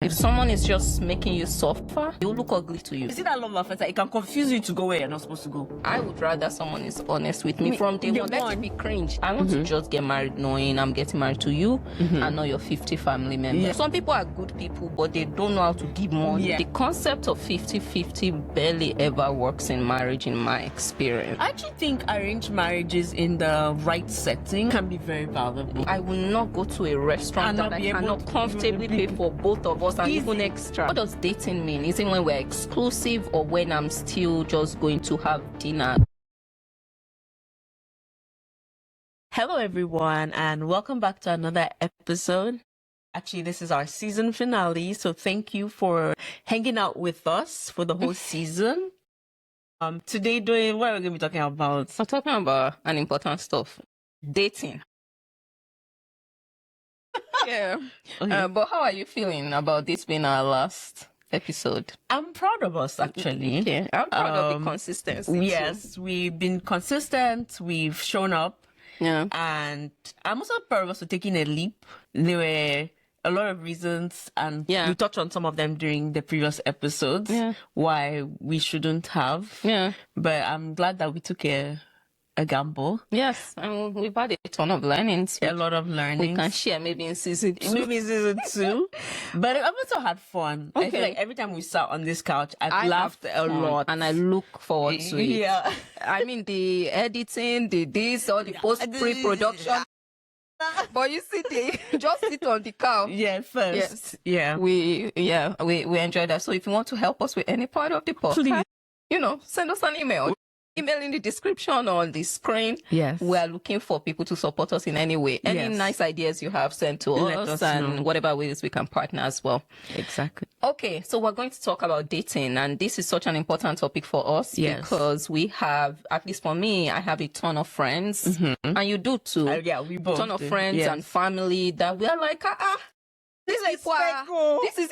If someone is just making you suffer, you look ugly to you. You see that love affair? It can confuse you to go where you're not supposed to go. I would rather someone is honest with me from day one. Let it be cringe. I want to just get married knowing I'm getting married to you and not your 50 family members. Yeah. Some people are good people, but they don't know how to give money. Yeah. The concept of 50-50 barely ever works in marriage in my experience. I actually think arranged marriages in the right setting can be very valuable. I will not go to a restaurant And that not I be able cannot to comfortably pay for both of us and even extra. What does dating mean? Is it when we're exclusive or when I'm still just going to have dinner? Hello everyone and welcome back to another episode. Actually, this is our season finale, so thank you for hanging out with us for the whole season. Today what are we going to be talking about? We're talking about an important stuff. Dating. Yeah. Okay. But how are you feeling about this being our last episode? I'm proud of us actually. Okay. I'm proud of the consistency. Yes, we've been consistent, we've shown up. Yeah. And I'm also proud of us for taking a leap. There were a lot of reasons, and we touched on some of them during the previous episodes, why we shouldn't have. Yeah. But I'm glad that we took a gamble. Yes, and we've had a ton of learnings. A lot of learnings. We can share maybe in season 2. Maybe in season 2. But I've also had fun. Okay. I feel like every time we sat on this couch, I've laughed a lot. And I look forward to it. Yeah. I mean, the editing, all the post-pre-production. But you see, just sit on the couch. Yeah, first. Yes. Yeah. We enjoy that. So if you want to help us with any part of the podcast, please, send us an email. Email in the description or on the screen. Yes. We are looking for people to support us in any way. Any nice ideas you have, send to us and whatever ways we can partner as well. Exactly. Okay, so we're going to talk about dating, and this is such an important topic for us because we have, at least for me, I have a ton of friends, and you do too. Yeah, we both. A ton of friends and family that we are like, this is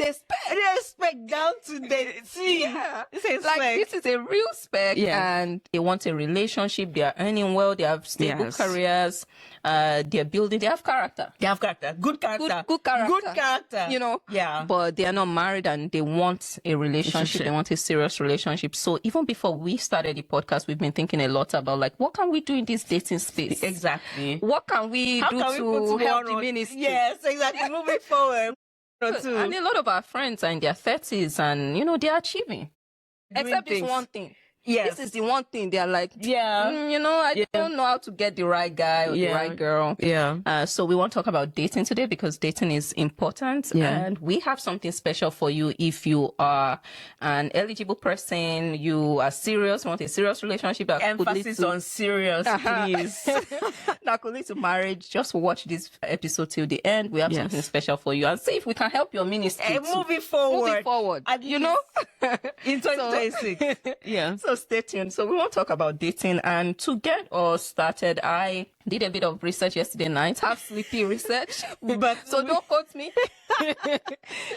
a spec. It is spec down to the T. Yeah. This is like spec. this is a real spec, and they want a relationship. They are earning well. They have stable careers. They're building. They have character. They have character. Good character. Good character. Good character. Yeah. But they are not married, and they want a relationship. They want a serious relationship. So even before we started the podcast, we've been thinking a lot about what can we do in this dating space? Exactly. What can we do to help the ministry? Yes, exactly. Moving forward. And a lot of our friends are in their 30s and, they're achieving. Except this one thing. Yes. This is the one thing they're like, I don't know how to get the right guy or the right girl. Yeah. So we want to talk about dating today because dating is important. Yeah. And we have something special for you if you are an eligible person, you are serious, want a serious relationship. That Emphasis on serious, please. That could lead to marriage. Just watch this episode till the end. We have something special for you and see if we can help your ministry. Moving forward. In 2026. So stay tuned. So we want to talk about dating, and to get us started, I did a bit of research yesterday night, half sleepy research, so don't quote me.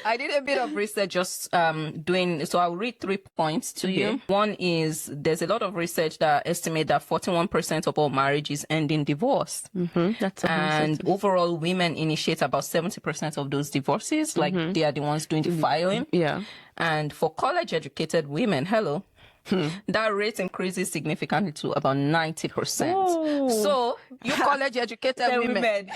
I did a bit of research just so I'll read 3 points to you. One is there's a lot of research that estimate that 41% of all marriages end in divorce. That's and overall women initiate about 70% of those divorces, like they are the ones doing the filing. Yeah. And for college educated women, that rate increases significantly to about 90%. Whoa. So, you college educated women.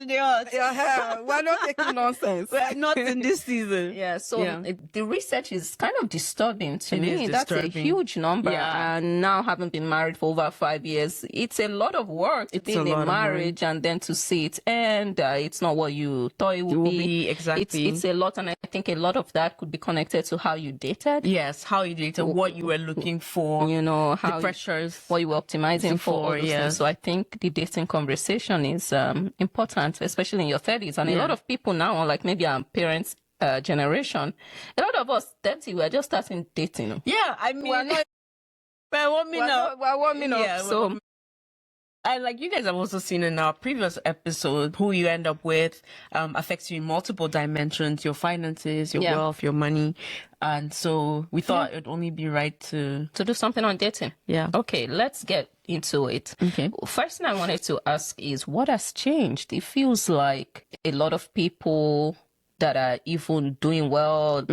We're not taking nonsense. We're not in this season. Yeah, so the research is kind of disturbing to me. That's a huge number. Yeah. And now having been married for over 5 years, it's a lot of work to be in a marriage and then to see it end. It's not what you thought it would be. Exactly. It's a lot, and I think a lot of that could be connected to how you dated. Yes, how you dated, what you were looking for. How the pressures. What you were optimizing for. Yes. So I think the dating conversation is important, especially in your 30s. And a lot of people now, like maybe our parents' generation, a lot of us 30, we're just starting dating. Yeah, I mean, we're not. We're warming up. Yeah, so. And like you guys have also seen in our previous episode, who you end up with affects you in multiple dimensions, your finances, your wealth, your money. And so we thought it'd only be right to do something on dating. Yeah. Okay, let's get into it. Okay. First thing I wanted to ask is what has changed? It feels like a lot of people that are even doing well,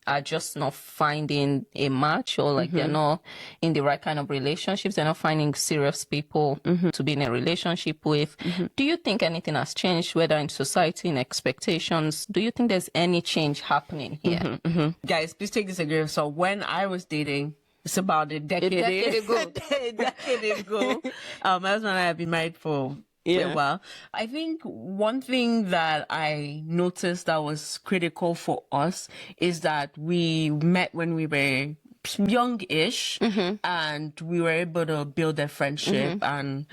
are just not finding a match, or like they're not in the right kind of relationships. They're not finding serious people to be in a relationship with. Do you think anything has changed, whether in society, in expectations? Do you think there's any change happening here? Guys, please take this again. So when I was dating, it's about a decade ago. a decade ago. My husband and I have been married for a while. I think one thing that I noticed that was critical for us is that we met when we were young-ish, and we were able to build a friendship and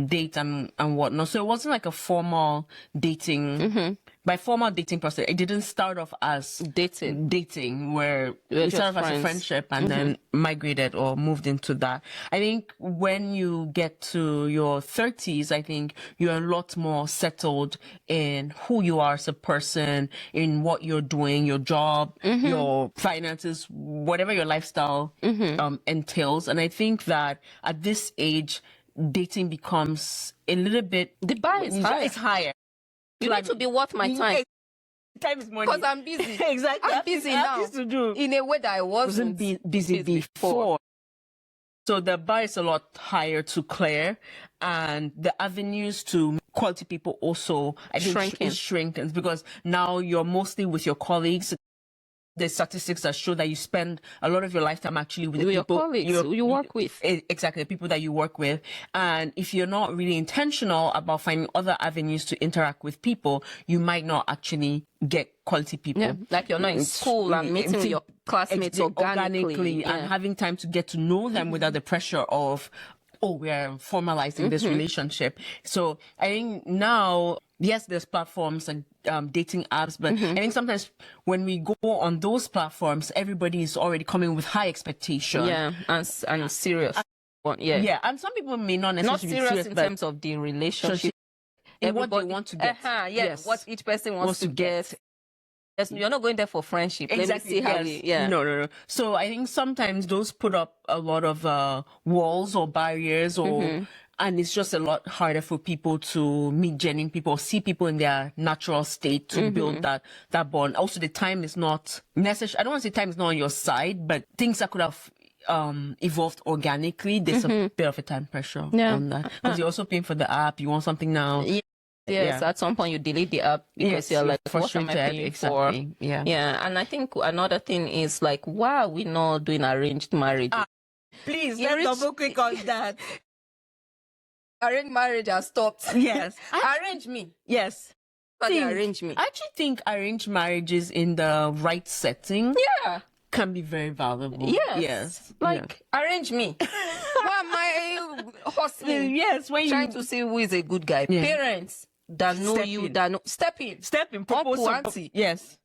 date and whatnot. So it wasn't like a formal dating. By formal dating process, it didn't start off as dating where we started off as a friendship and then migrated or moved into that. I think when you get to your 30s, I think you're a lot more settled in who you are as a person, in what you're doing, your job, your finances, whatever your lifestyle entails. And I think that at this age, dating becomes a little bit... The bar is higher. It's higher. You need to be worth my time. Time is money. Because I'm busy. Exactly. I'm busy now. To do. In a way that I wasn't busy before. So the bar is a lot higher to clear, and the avenues to quality people also, I think, shrinking, because now you're mostly with your colleagues. The statistics that show that you spend a lot of your lifetime actually with the your people colleagues you work with. Exactly, the people that you work with. And if you're not really intentional about finding other avenues to interact with people, you might not actually get quality people. Yeah, like you're not in school and meeting with your classmates organically and having time to get to know them without the pressure of, oh, we're formalizing this relationship. So I think now, yes, there's platforms and dating apps, but I think sometimes when we go on those platforms, everybody is already coming with high expectation. Yeah, and serious. Yeah, and some people may not necessarily not serious in terms of the relationship. What they want to get. Yes, what each person wants to get. You're not going there for friendship. Exactly. Let me see how No. So I think sometimes those put up a lot of walls or barriers, or and it's just a lot harder for people to meet genuine people, see people in their natural state to build that bond. Also, the time is not necessary. I don't want to say time is not on your side, but things that could have evolved organically, there's a bit of a time pressure on that, because you're also paying for the app. You want something now. Yes, at some point you delete the app because you're like, what am I paying for? Yeah, and I think another thing is like, why are we not doing arranged marriage? Please, let's double click on that. Arranged marriage has stopped. Yes. Arrange me. Yes. Arrange me. I actually think arranged marriages in the right setting can be very valuable. Yes. Like, arrange me. Why am I hustling? Yes. When trying to see who is a good guy. Parents that know you, that know. Step in. Propose. Uncle, auntie. Yes.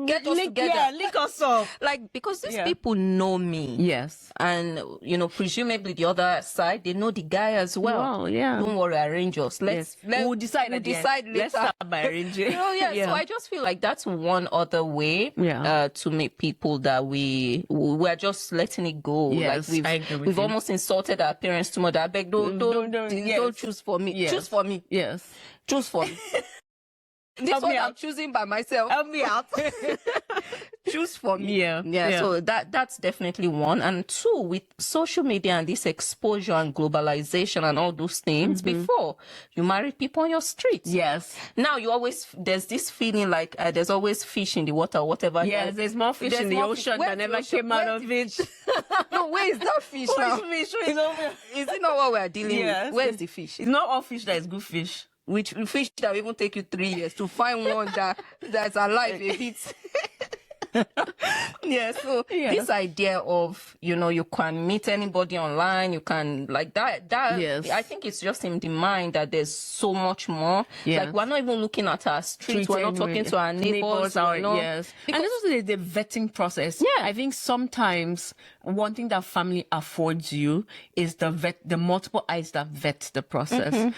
Get us together. Yeah, link us up. Like, because these people know me. Yes. And, presumably the other side, they know the guy as well. Wow, yeah. Don't worry, arrange us. We'll decide later. Let's start by arranging. So I just feel like that's one other way to meet people that we're just letting it go. Yes, like we've almost insulted our parents too much. I beg, don't choose for me. Yes. Choose for me. Yes. Choose for me. This one I'm choosing by myself. Help me out. Choose for me. Yeah. So that's definitely one. And two, with social media and this exposure and globalization and all those things, before you married people on your street. Yes. Now there's this feeling like there's always fish in the water or whatever. Yes, there's more fish in the ocean that never came out of it. No, where is that fish now? Fish? Is it not what we're dealing with? Where's the fish? It's not all fish that is good fish. Which fish that will even take you 3 years to find one that's alive a bit. This idea of, you can meet anybody online, you can like that, I think it's just in the mind that there's so much more. Like, we're not even looking at our streets, we're not talking to our neighbors. And there's also the vetting process. I think sometimes one thing that family affords you is the multiple eyes that vet the process,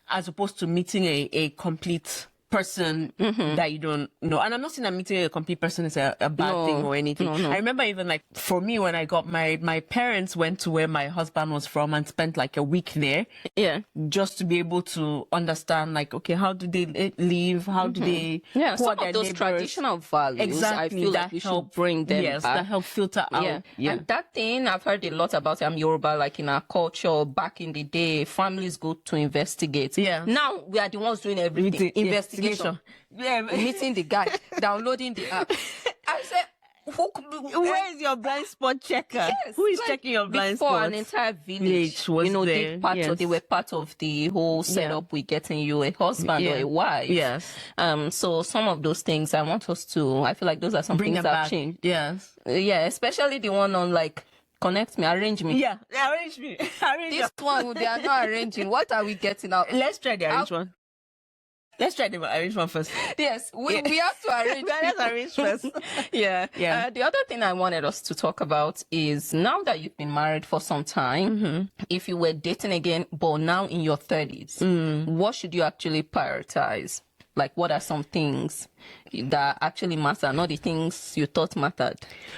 as opposed to meeting a complete person that you don't know. And I'm not saying that meeting a complete person is a bad thing or anything. No. I remember even like for me, when I got married, my parents went to where my husband was from and spent like a week there. Yeah. Just to be able to understand, like, okay, how do they live? How do they? Yeah, who some are of their those neighbors? Traditional values, Exactly, I feel like that we should help bring them Yes, back. that help filter out. Yeah. And that thing, I've heard a lot about Yoruba, like in our culture, back in the day, families go to investigate. Yeah. Now we are the ones doing everything. Investigation. Yeah. Meeting the guy, downloading the app. I said, where is your blind spot checker? Yes, Who is like, checking your blind before spots? an entire village was you know, there. they were part of the whole setup with getting you a husband or a wife. Yes. So some of those things I want us to, I feel like those are some Bring things them that have back. changed. Yes. Yeah, especially the one on like connect me, arrange me. Yeah, arrange me. Arrange This one, they are not arranging. What are we getting out? Let's try the arrange one. Let's try the arrange one first. Yes, we have to arrange. Let's arrange first. Yeah. Yeah. The other thing I wanted us to talk about is now that you've been married for some time, if you were dating again, but now in your 30s, what should you actually prioritize? Like, what are some things that actually matter, not the things you thought mattered?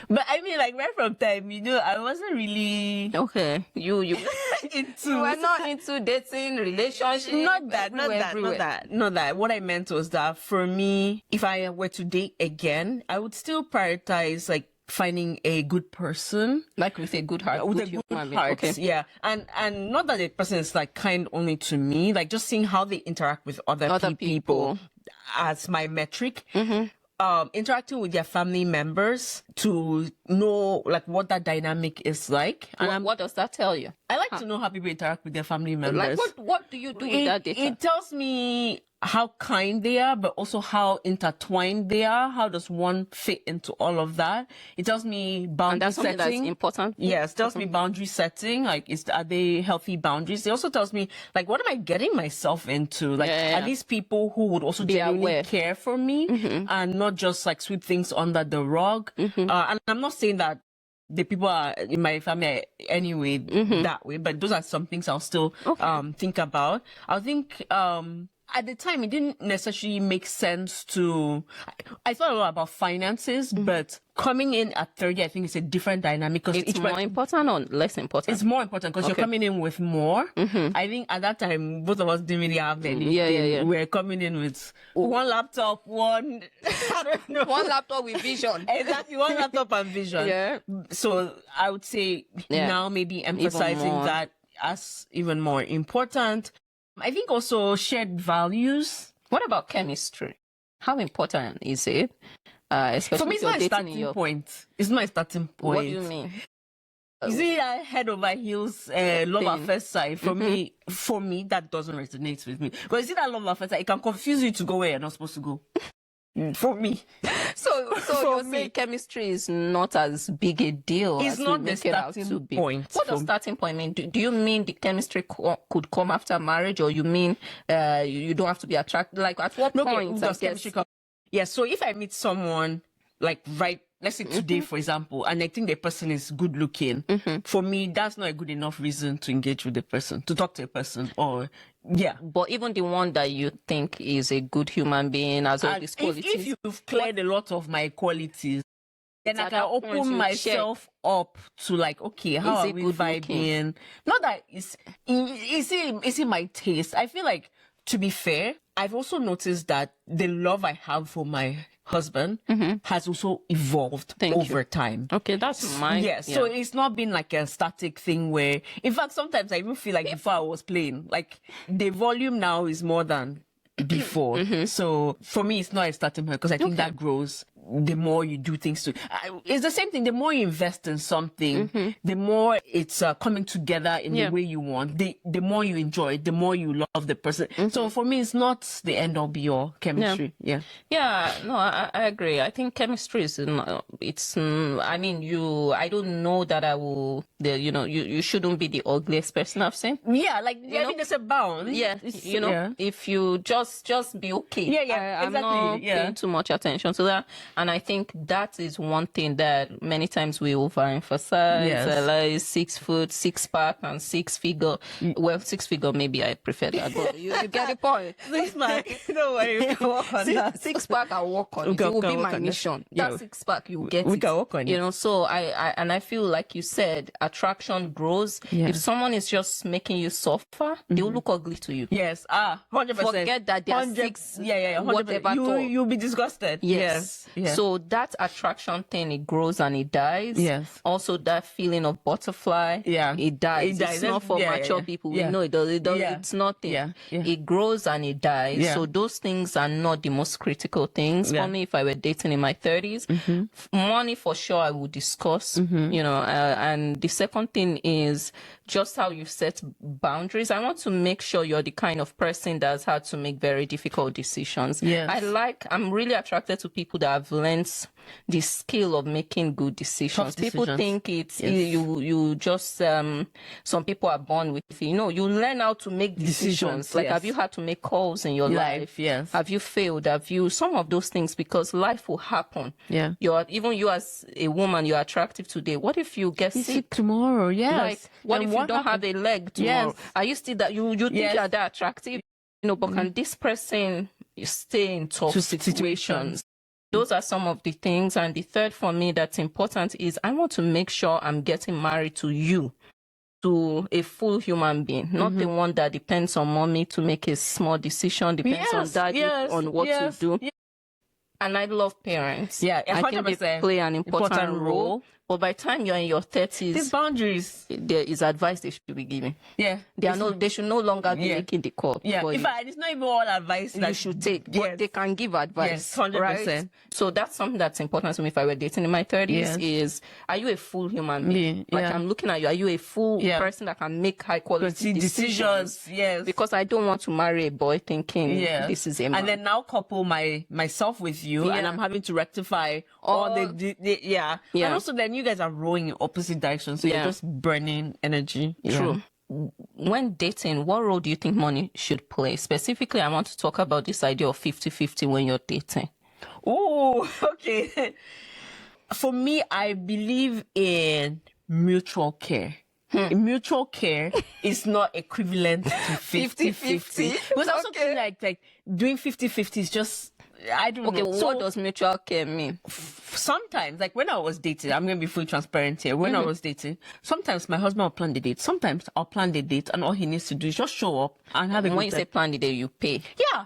But I mean, like, right from time, I wasn't really okay. You into. You were not into dating, relationship. Not that. What I meant was that for me, if I were to date again, I would still prioritize like finding a good person, like with a good heart, with a good heart. Okay. Yeah, and not that the person is like kind only to me, like just seeing how they interact with other people as my metric. Interacting with their family members to know like what that dynamic is like. And what does that tell you? I like to know how people interact with their family members. Like what do you do with that data? It tells me how kind they are, but also how intertwined they are. How does one fit into all of that? It tells me boundary and that's setting. Something that's important. Yes, it tells me boundary setting. Like, are they healthy boundaries? It also tells me, like, what am I getting myself into? Like, are these people who would also genuinely care for me and not just like sweep things under the rug? And I'm not saying that the people are in my family anyway that way, but those are some things I'll still think about. I think at the time, it didn't necessarily make sense to. I thought a lot about finances, but coming in at 30, I think it's a different dynamic. Because it's more important or less important? It's more important because you're coming in with more. I think at that time, both of us didn't really have anything. Yeah. We're coming in with one laptop, one. I don't know. One laptop with vision. Exactly, one laptop and vision. Yeah. So I would say now maybe emphasizing that as even more important. I think also shared values. What about chemistry? How important is it? Especially for me, it's not a starting point. It's not a starting point. What do you mean? Is it a head over heels love at first sight? For me, that doesn't resonate with me. Because you see that love at first sight, it can confuse you to go where you're not supposed to go. For me. So you're saying chemistry is not as big a deal. It's not the starting point. What does starting point mean? Do you mean the chemistry could come after marriage, or you mean you don't have to be attracted? Like, at what point does chemistry come? Yeah, so if I meet someone like let's say today, for example, and I think the person is good looking, for me, that's not a good enough reason to engage with the person, to talk to a person, or But even the one that you think is a good human being, has all these qualities. If you've cleared a lot of my qualities, then I can open myself up to like, okay, how are we vibing? Not that is it my taste? I feel like, to be fair, I've also noticed that the love I have for my husband has also evolved over time. Okay, that's mine. Yes, so it's not been like a static thing where, in fact, sometimes I even feel like before I was playing, like the volume now is more than before. So for me, it's not a starting point because I think that grows the more you do things to. It's the same thing. The more you invest in something, the more it's coming together in the way you want. The more you enjoy it, the more you love the person. So for me, it's not the end all be all chemistry. No, I agree. I think chemistry is I mean, I don't know that I will. You shouldn't be the ugliest person I've seen. Yeah, like I mean, there's a bound. Yeah, if you just be okay. Yeah, I'm not paying too much attention to that. And I think that is one thing that many times we overemphasize. Yes. Like 6 foot, 6-pack, and 6-figure. Well, 6-figure, maybe I prefer that. But you get the point. 6-pack. Don't worry, we can work on that. 6-pack, I'll work on it. It will be my mission. That 6-pack, you get we it. can work on You it. know, so I feel like you said, attraction grows. Yeah. If someone is just making you suffer, they'll look ugly to you. Yes. 100%. Forget that they are 100 6, Yeah. 100%. whatever. You'll be disgusted. Yes. Yes. So that attraction thing, it grows and it dies. Yes. Also, that feeling of butterfly, Yeah. it dies. It dies. It's not for mature people. Yeah. We know it does. It does. Yeah. It's nothing. Yeah. It grows and it dies. Yeah. So those things are not the most critical things. Yeah. For me, if I were dating in my 30s, money for sure I would discuss, you know, and the second thing is just how you set boundaries. I want to make sure you're the kind of person that's had to make very difficult decisions. Yes. I'm really attracted to people that have learned the skill of making good decisions. Tough People decisions. think it's you just some people are born with it. You know, you learn how to make decisions. Like, yes. have you had to make calls in your life? Yes. Have you failed? Have you some of those things? Because life will happen. Yeah. Even you as a woman, you're attractive today. What if you get sick tomorrow? Yes. like, what Then if you don't have a leg tomorrow? Yes. Are you still that you think Yes. you're that attractive? You know, but can this person stay in tough To situations? Those are some of the things. And the third for me that's important is I want to make sure I'm getting married to you, to a full human being, not the one that depends on mommy to make a small decision, depends on daddy on what to do. Yeah. And I love parents. Yeah, I think they 100% play an important role. But by the time you're in your 30s, These boundaries. there is advice they should be giving. Yeah. They should no longer be making the call. Yeah. for In you. fact, it's not even all advice You that should take, Yes. but they can give advice. Yes, 100%. Right? So that's something that's important to me if I were dating in my 30s Yes. is, are you a full human being? Yeah. Like, I'm looking at you, are you a full person that can make high quality decisions? Yes. Because I don't want to marry a boy thinking this is a man. And then now couple myself with you, and I'm having to rectify all the And also then you guys are rowing in opposite directions, so you're just burning energy. True. When dating, what role do you think money should play? Specifically, I want to talk about this idea of 50-50 when you're dating. Oh, okay. For me, I believe in mutual care. Mutual care is not equivalent to 50-50. Because also feel like doing 50-50 is just, I don't know. Okay, what does mutual care mean? Sometimes, like when I was dating, I'm going to be fully transparent here. When I was dating, sometimes my husband will plan the date. Sometimes I'll plan the date and all he needs to do is just show up and have a good time. When you say plan the day, you pay. Yeah,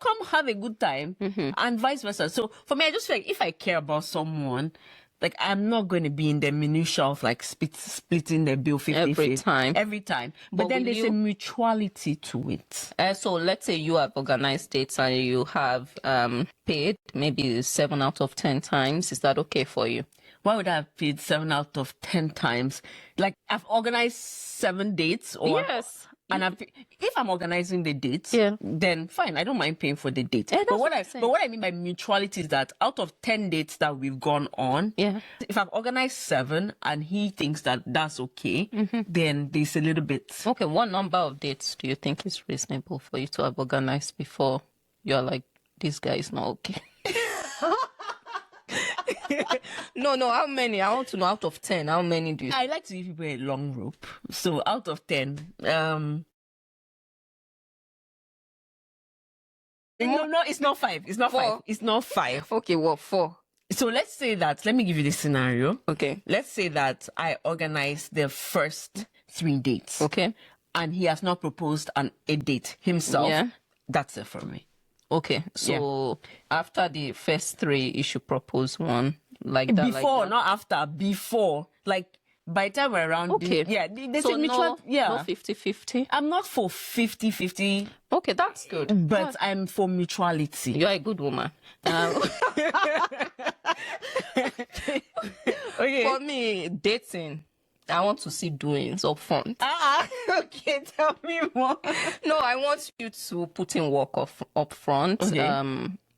come have a good time and vice versa. So for me, I just feel like if I care about someone, like I'm not going to be in the minutiae of like splitting the bill 50-50 every time. But then there's a mutuality to it. So let's say you have organized dates and you have paid maybe 7 out of 10 times. Is that okay for you? Why would I have paid 7 out of 10 times? Like I've organized 7 dates, or yes. And if I'm organizing the dates, then fine, I don't mind paying for the date. Yeah, but what I mean by mutuality is that out of 10 dates that we've gone on, if I've organized 7 and he thinks that that's okay, then there's a little bit. Okay, what number of dates do you think is reasonable for you to have organized before you're like, this guy is not okay? No, how many? I want to know out of 10, how many do you I like to give people a long rope. So out of 10, no, it's not 5. It's not 4. 5. It's not 5. Okay, what, 4? So let's say that, let me give you the scenario. Okay. Let's say that I organized the first 3 dates. Okay. And he has not proposed a date himself. Yeah. That's it for me. Okay, so after the first 3, you should propose one like that. Before, not after. Before, like by the time we're around. Okay, there's so a mutual. No 50-50. I'm not for 50-50. Okay, that's good. But I'm for mutuality. You're a good woman. Okay. For me, dating, I want to see doings up front. Okay, tell me more. No, I want you to put in work up front. Okay.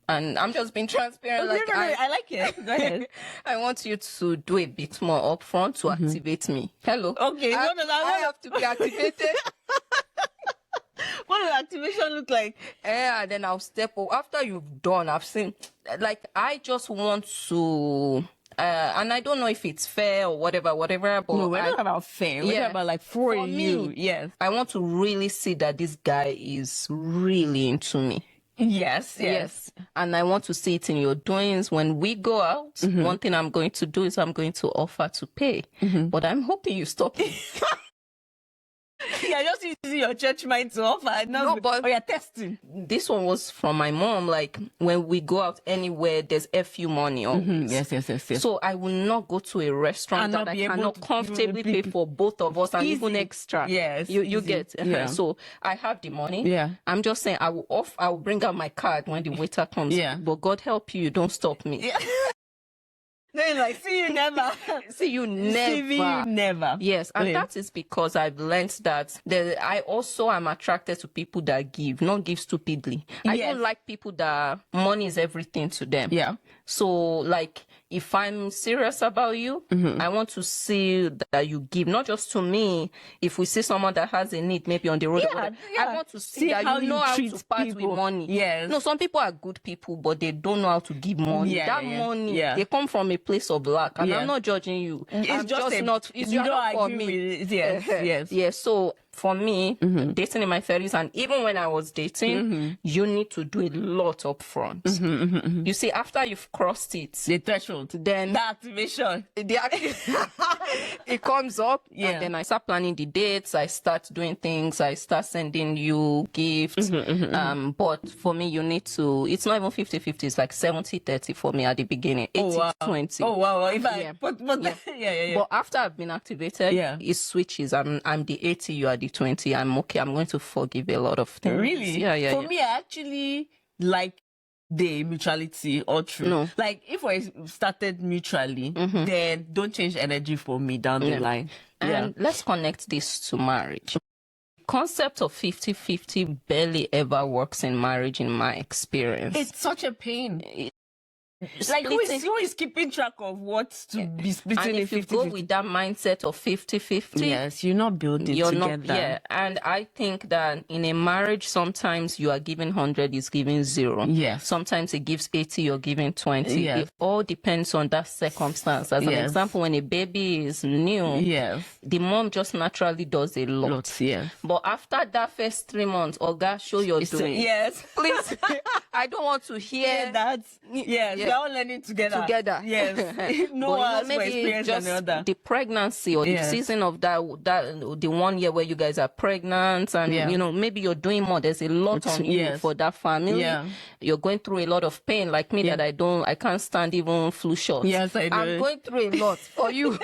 And I'm just being transparent. Okay, I like it. Go ahead. I want you to do a bit more up front to activate me. Hello. Okay. I have to be activated. What does activation look like? And then I'll step over. After you've done, I've seen, like, I just want to, and I don't know if it's fair or whatever, but No, we're not about fair. We're talking about like for you. me, Yes. I want to really see that this guy is really into me. Yes. And I want to see it in your doings. When we go out, one thing I'm going to do is I'm going to offer to pay. But I'm hoping you stop it. Yeah, just using your church mind to offer. No, but you're testing. This one was from my mom. Like, when we go out anywhere, there's FU money always. Yes. So I will not go to a restaurant And that not I be able cannot to comfortably pay for both of us and Easy. even extra. Yes, You easy. get. Yeah. So I have the money. Yeah. I'm just saying I will bring out my card when the waiter comes. Yeah. But God help you don't stop me. Yeah. Then like, see you never. See you never. See you never. Yes, and that is because I've learned that I also am attracted to people that give, not give stupidly. I Yes. don't like people that money is everything to them. Yeah. So, like, if I'm serious about you, I want to see that you give, not just to me. If we see someone that has a need, maybe on the road, or whatever, I want to see that how you know how treat to part people. with money. Yes. No, some people are good people, but they don't know how to give money. Yeah, that yeah, money, yeah. they come from a place of lack, and Yeah. I'm not judging you. It's I'm just not. It's you don't not for agree me. with it. Yes. Yeah, so for me, dating in my 30s, and even when I was dating, you need to do a lot up front. You see, after you've crossed it, The threshold. then The activation. it comes up, Yeah. and then I start planning the dates, I start doing things, I start sending you gifts. But for me, you need to, it's not even 50-50, it's like 70-30 for me at the beginning, 80-20. Oh wow. If I Yeah. but yeah. But after I've been activated, Yeah. it switches. I'm the 80, you are the 20. I'm okay. I'm going to forgive a lot of things. Really? Yeah. For me, I actually like the mutuality or true. No. Like if we started mutually, then don't change energy for me down the line. And let's connect this to marriage. Concept of 50-50 barely ever works in marriage in my experience. It's such a pain. Like who is keeping track of what to be splitting and in if you 50? go with that mindset of 50-50, Yes, you're not building you're together. not. Yeah, and I think that in a marriage, sometimes you are giving 100, is giving 0. Yes. Sometimes it gives 80, you're giving 20. Yes. It all depends on that circumstance. As an Yes. example, when a baby is new, Yes. the mom just naturally does a lot. Lots, yeah. But after that first 3 months, Oga, show you're doing. Yes. Please, I don't want to hear that. Yes, Yeah. they're all learning together. Yes. No But, one has more maybe experience than just the other. the pregnancy or Yes. the season of that the 1 year where you guys are pregnant, and Yeah. maybe you're doing more. There's a lot on you Yes. for that family. Yeah. You're going through a lot of pain, like me, Yeah. that I can't stand even flu shots. Yes, I know. I'm going through a lot for you.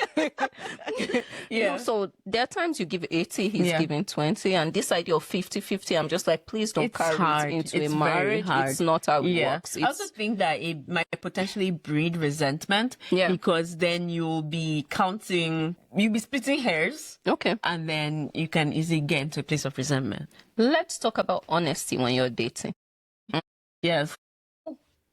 Yeah. So there are times you give 80, he's Yeah. giving 20, and this idea of 50-50, I'm just like, please don't It's carry hard. it into It's a very marriage. hard. It's not how it Yeah. works. I also think that it might potentially breed resentment. Yeah. Because then you'll be splitting hairs, Okay. and then you can easily get into a place of resentment. Let's talk about honesty when you're dating. Yes.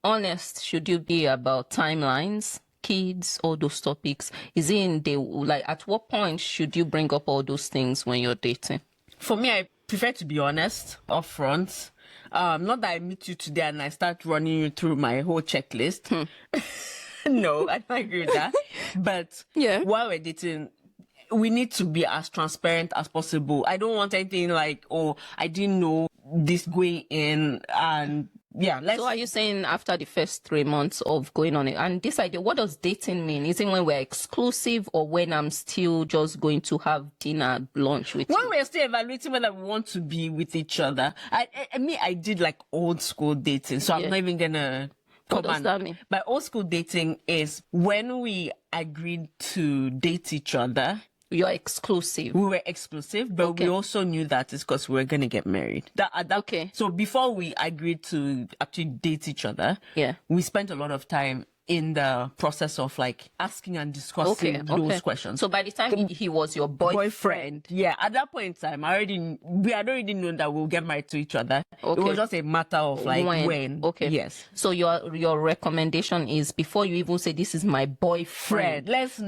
Honest should you be about timelines, kids, all those topics? Is it at what point should you bring up all those things when you're dating? For me, I prefer to be honest upfront. Not that I meet you today and I start running you through my whole checklist. No, I don't agree with that. But Yeah. while we're dating, we need to be as transparent as possible. I don't want anything like, oh, I didn't know this going in, and yeah. So are you saying after the first 3 months of going on it, and this idea, what does dating mean? Is it when we're exclusive, or when I'm still just going to have dinner, lunch with when you? we're still evaluating whether we want to be with each other? I did like old school dating, so Yeah. I'm not even gonna. What does that mean? By old school dating is when we agreed to date each other. You're exclusive. We were exclusive, but Okay. we also knew that it's because we were going to get married. Okay. So before we agreed to actually date each other, Yeah. we spent a lot of time in the process of like asking and discussing those questions. So by the time he was your boyfriend, yeah, at that point in time, we had already known that we'll get married to each other. It was just a matter of like when. Okay. Yes. So your recommendation is before you even say this is my boyfriend, let's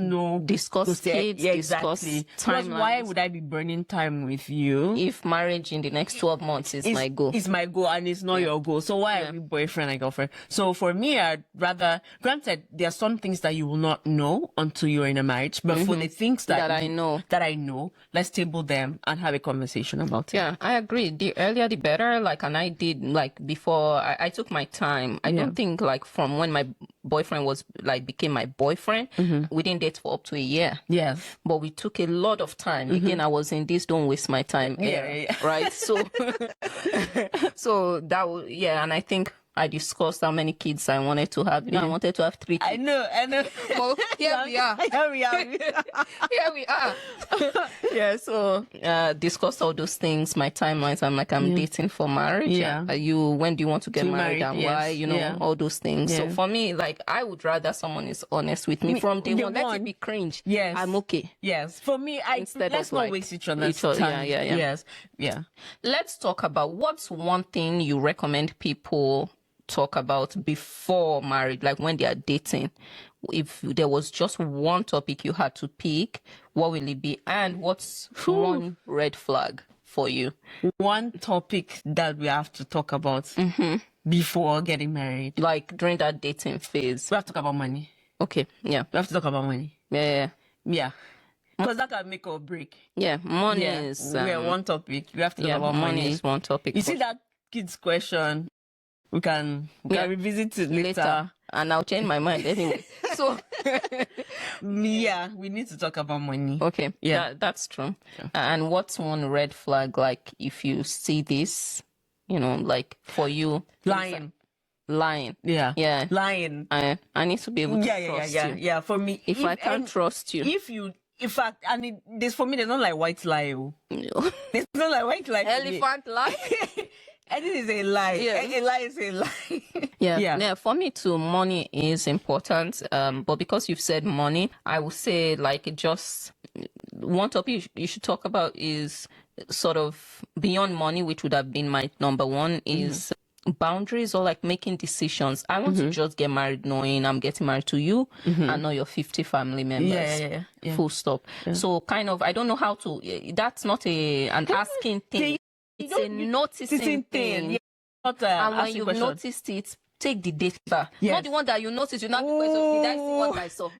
discuss kids, exactly. Because why would I be burning time with you if marriage in the next 12 months is my goal? It's my goal and it's not your goal. So why are we boyfriend and girlfriend? So for me, I'd rather, granted, there are some things that you will not know until you're in a marriage, but for the things that I know, let's table them and have a conversation about it. Yeah, I agree. The earlier the better. Like, and I did, like, before I took my time. I don't think like from when my boyfriend was like became my boyfriend, we didn't date for up to a year. Yes. But we took a lot of time. Again, I was in this don't waste my time era, right? So so that was, and I think I discussed how many kids I wanted to have. I wanted to have 3 kids. I know. Well, here we are. Here we are. Yeah, so discussed all those things, my timelines. I'm like, I'm dating for marriage. Yeah. When do you want to get married and why? All those things. So for me, like, I would rather someone is honest with me from day one. Let it be cringe. Yes. I'm okay. Yes. For me, let's not waste each other's time. Yeah. Yes. Yeah. Let's talk about what's one thing you recommend people talk about before marriage, like when they are dating. If there was just one topic you had to pick, what will it be? And what's one red flag for you? One topic that we have to talk about before getting married. Like during that dating phase. We have to talk about money. Okay, yeah. We have to talk about money. Yeah. Because that can make or break. Yeah, money is... one topic. We have to talk about money. Money is one topic. You see that kid's question? We can revisit it later. And I'll change my mind anyway. So, we need to talk about money. Okay, that's true. And what's one red flag, like, if you see this, like, for you? Lying. Yeah. Lying. I need to be able to trust you. Yeah, for me. If I can't trust you. In fact, for me, there's not like white lie. No. There's not like white lie. Elephant lie? Anything is a lie. Yeah. A lie is a lie. Yeah. For me too, money is important. But because you've said money, I would say like just one topic you should talk about is sort of beyond money, which would have been my number one, is boundaries or like making decisions. I want to just get married knowing I'm getting married to you and not your 50 family members. Yeah. Full stop. Yeah. So kind of, I don't know how to, that's not an asking thing. It's a noticing thing. Yeah. Not, and when you've noticed it, take the data. Yes. Not the one that you noticed. You're not the question, did I see what I saw?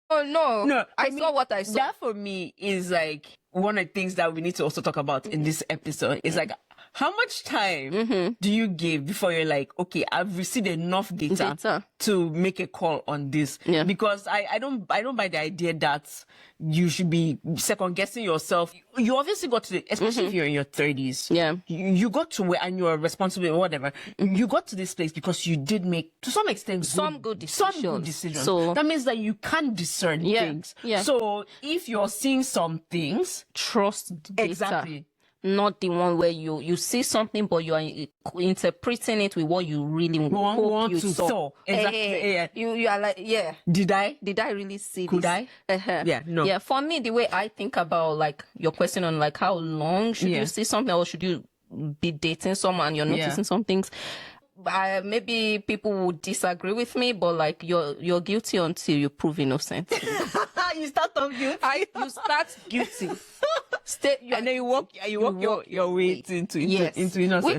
Oh, no. I saw what I saw. That for me is like one of the things that we need to also talk about in this episode. Is like, how much time do you give before you're like, okay, I've received enough data to make a call on this? Yeah. Because I don't buy the idea that you should be second guessing yourself. You obviously got to, especially if you're in your 30s. Yeah. You got to where, and you're responsible or whatever. You got to this place because you did make, to some extent, some good decisions. So that means that you can discern things. Yeah. So if you're seeing some things, trust data. Exactly. Not the one where you see something, but you are interpreting it with what you really want to saw. Exactly. You are like, Did I really see Could this? I? Yeah, no. Yeah, for me, the way I think about like your question on like how long should you see something, or should you be dating someone and you're noticing some things? Maybe people would disagree with me, but like you're guilty until you prove innocent. You start off guilty. You start guilty. And then you walk your way into innocence. Well,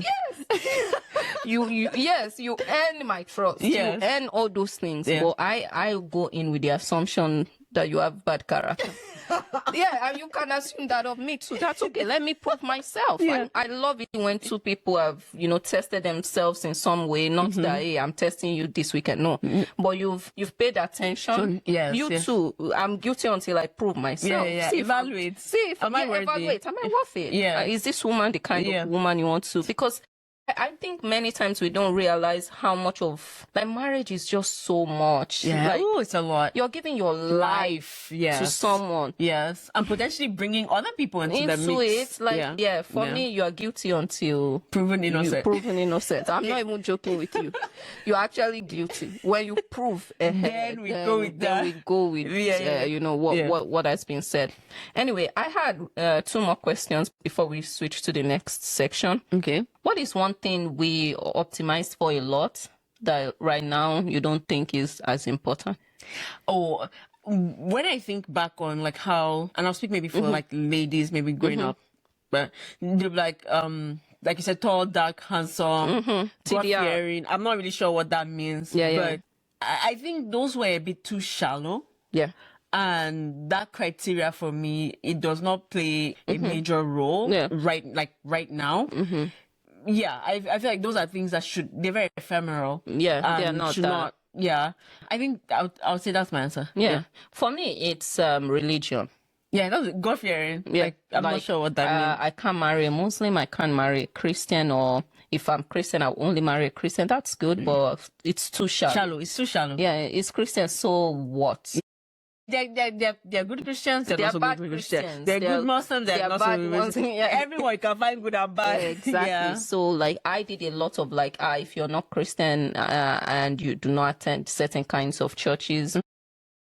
yes. you earn my trust. Yes. You earn all those things. Yeah. But I go in with the assumption that you have bad character. And you can assume that of me too. That's okay. Let me prove myself. Yeah. I love it when two people have, tested themselves in some way. Not that, hey, I'm testing you this weekend. No. But you've paid attention. Yes. You too. I'm guilty until I prove myself. Yeah. See if am I worthy? Am I worth it? Yeah. Is this woman the kind of woman you want to? Because I think many times we don't realize how much of like marriage is just so much. Yeah. Like Oh, it's a lot. you're giving your life to Yes. someone. Yes. And potentially bringing other people into the Into mix. it, like for me, you are guilty until Proven you innocent. proven innocent. I'm not even joking with you. You're actually guilty. When you prove, Then we go with that. we go with you know what has been said. Anyway, I had 2 more questions before we switch to the next section. Okay. What is one thing we optimize for a lot that right now you don't think is as important? Oh, when I think back on like how, and I'll speak maybe for like ladies, maybe growing up, but they're like you said, tall, dark, handsome, God-fearing. I'm not really sure what that means. But I think those were a bit too shallow. Yeah. And that criteria for me, it does not play a major role right now. Yeah, I feel like those are things that they're very ephemeral. Yeah, they're not should that. not. Yeah, I think I would say that's my answer. Yeah. For me, it's religion. Yeah, that's God fearing. Yeah. Like, I'm not sure what that means. I can't marry a Muslim. I can't marry a Christian, or if I'm Christian, I'll only marry a Christian. That's good, but it's too shallow. Shallow. It's too shallow. Yeah, it's Christian. So what? They're good Christians. They're not so bad good Christians. Christians. They're good Muslims. They're not so bad good ones. Muslims. Yeah. Everyone can find good and bad. Exactly. Yeah. So like I did a lot of like, if you're not Christian and you do not attend certain kinds of churches,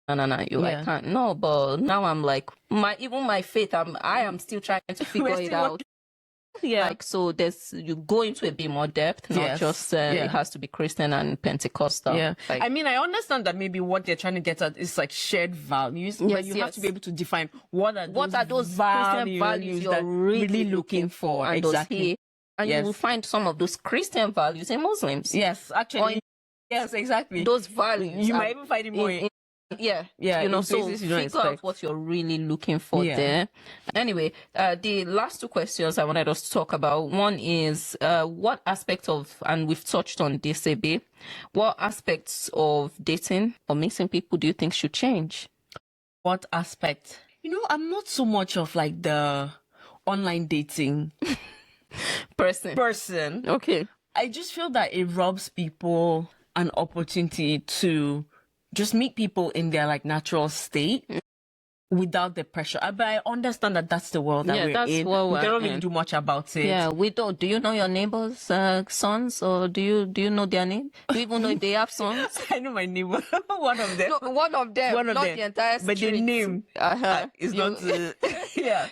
I can't. No, but now I'm like my faith. I am still trying to figure it out. Yeah. Like, so you go into a bit more depth, not just it has to be Christian and Pentecostal. Yeah. Like, I mean, I understand that maybe what they're trying to get at is like shared values, but you have to be able to define what are those Christian values you're really looking for. And exactly. And you will find some of those Christian values in Muslims. Yes, actually. Yes, exactly. Those values. You might even find it more yeah, you know, so figure out what you're really looking for there. Anyway, the last 2 questions I wanted us to talk about. One is what aspect of, and we've touched on this a bit, what aspects of dating or mixing people do you think should change? What aspect? You know, I'm not so much of like the online dating person. Okay. I just feel that it robs people an opportunity to just meet people in their like natural state without the pressure. But I understand that that's the world that we're in. We cannot really do much about it. Yeah, we don't. Do you know your neighbors' sons, or do you know their name? Do you even know if they have sons? I know my neighbor. One of them. No, one of them. Not the entire street. But the name is not.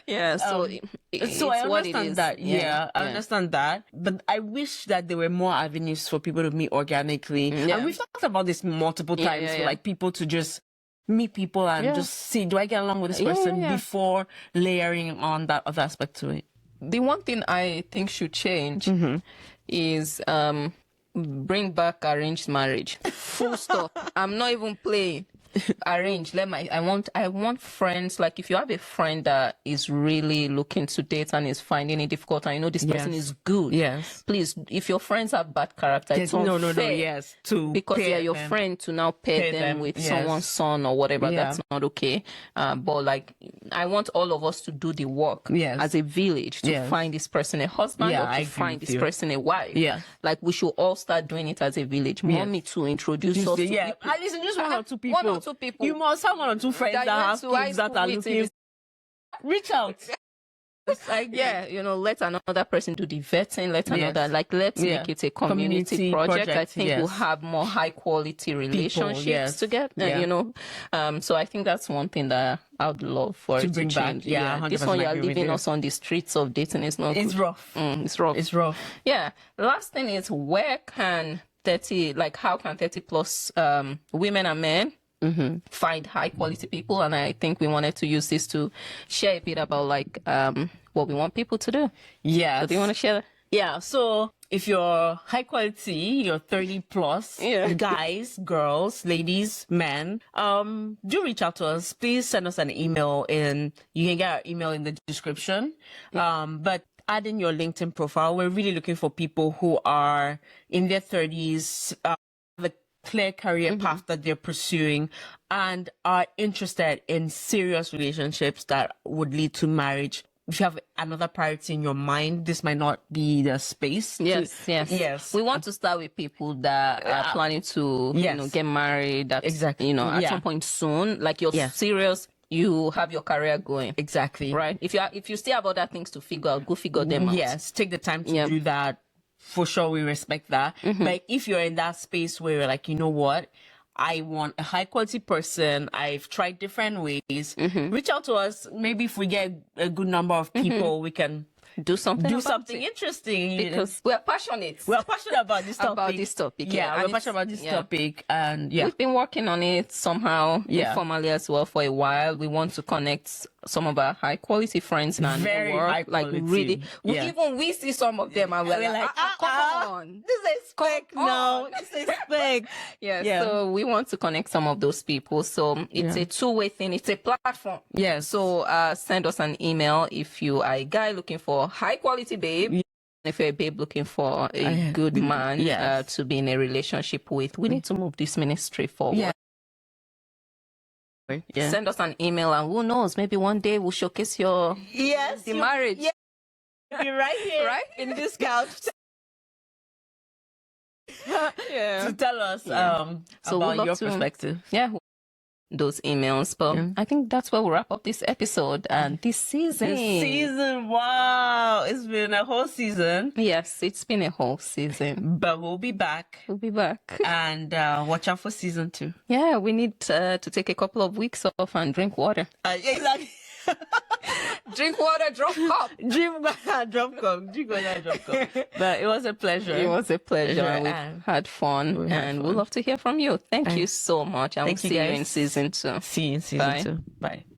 Yeah. So I understand that. Yeah, I understand that. But I wish that there were more avenues for people to meet organically. And we've talked about this multiple times for like people to just meet people and just see, do I get along with this person before layering on that other aspect to it? The one thing I think should change is bring back arranged marriage. Full stop. I'm not even playing. Arrange. I want friends. Like if you have a friend that is really looking to date and is finding it difficult, and you know this person is good. Yes. Please, if your friends have bad character, it's no. Yes. Because they're your friend to now pair them with someone's son or whatever. That's not okay. But like, I want all of us to do the work as a village to find this person a husband or to find this person a wife. Yeah. Like we should all start doing it as a village. Mommy to introduce us to people. At least just 1 or 2 people. 1 or 2 people. You must have 1 or 2 friends that have kids that are looking. Reach out. Like, you know, let another person do the vetting. Let's make it a community project. I think we'll have more high quality relationships together. You know, so I think that's one thing that I would love for it to change. Back. Yeah, this one you're leaving us on the streets of dating is not. It's good. rough. It's rough. It's rough. Yeah. The last thing is how can 30 plus women and men find high quality people? And I think we wanted to use this to share a bit about what we want people to do. Yeah. So do you want to share that? Yeah. So if you're high quality, you're 30 plus, guys, girls, ladies, men, do reach out to us. Please send us an email you can get our email in the description. But add in your LinkedIn profile. We're really looking for people who are in their 30s, have a clear career path that they're pursuing, and are interested in serious relationships that would lead to marriage if you have another priority in your mind, this might not be the space. Yes. We want to start with people that are planning to, get married. Exactly. At some point soon, like you're serious. You have your career going. Exactly. Right. If you still have other things to figure out, go figure them out. Yes. Take the time to do that. For sure, we respect that. But if you're in that space where you're like, you know what? I want a high quality person. I've tried different ways. Reach out to us. Maybe if we get a good number of people, we can do something interesting, because we're passionate. We're passionate about this topic. Yeah, we're passionate about this topic, and we've been working on it somehow, informally as well, for a while. We want to connect some of our high quality friends now. Very high quality. Like really, even we see some of them and we're like, come on, this is spec now. This is spec. So we want to connect some of those people. So it's a two-way thing. It's a platform. So send us an email if you are a guy looking for high quality babe. If you're a babe looking for a good man to be in a relationship with, we need to move this ministry forward. Send us an email, and who knows, maybe one day we'll showcase your marriage. Be right here, right in this couch. To tell us so about your perspective. Those emails. But I think that's where we'll wrap up this episode and this season. Wow, it's been a whole season. Yes, it's been a whole season. But we'll be back. And watch out for season 2. Yeah, we need to take a couple of weeks off and drink water. Exactly. Drink water, drop cup. Drink water, drop cup. But it was a pleasure. And we've had fun. And we'd love to hear from you. Thank you so much. And we'll see you in season 2. See you in season 2. Bye.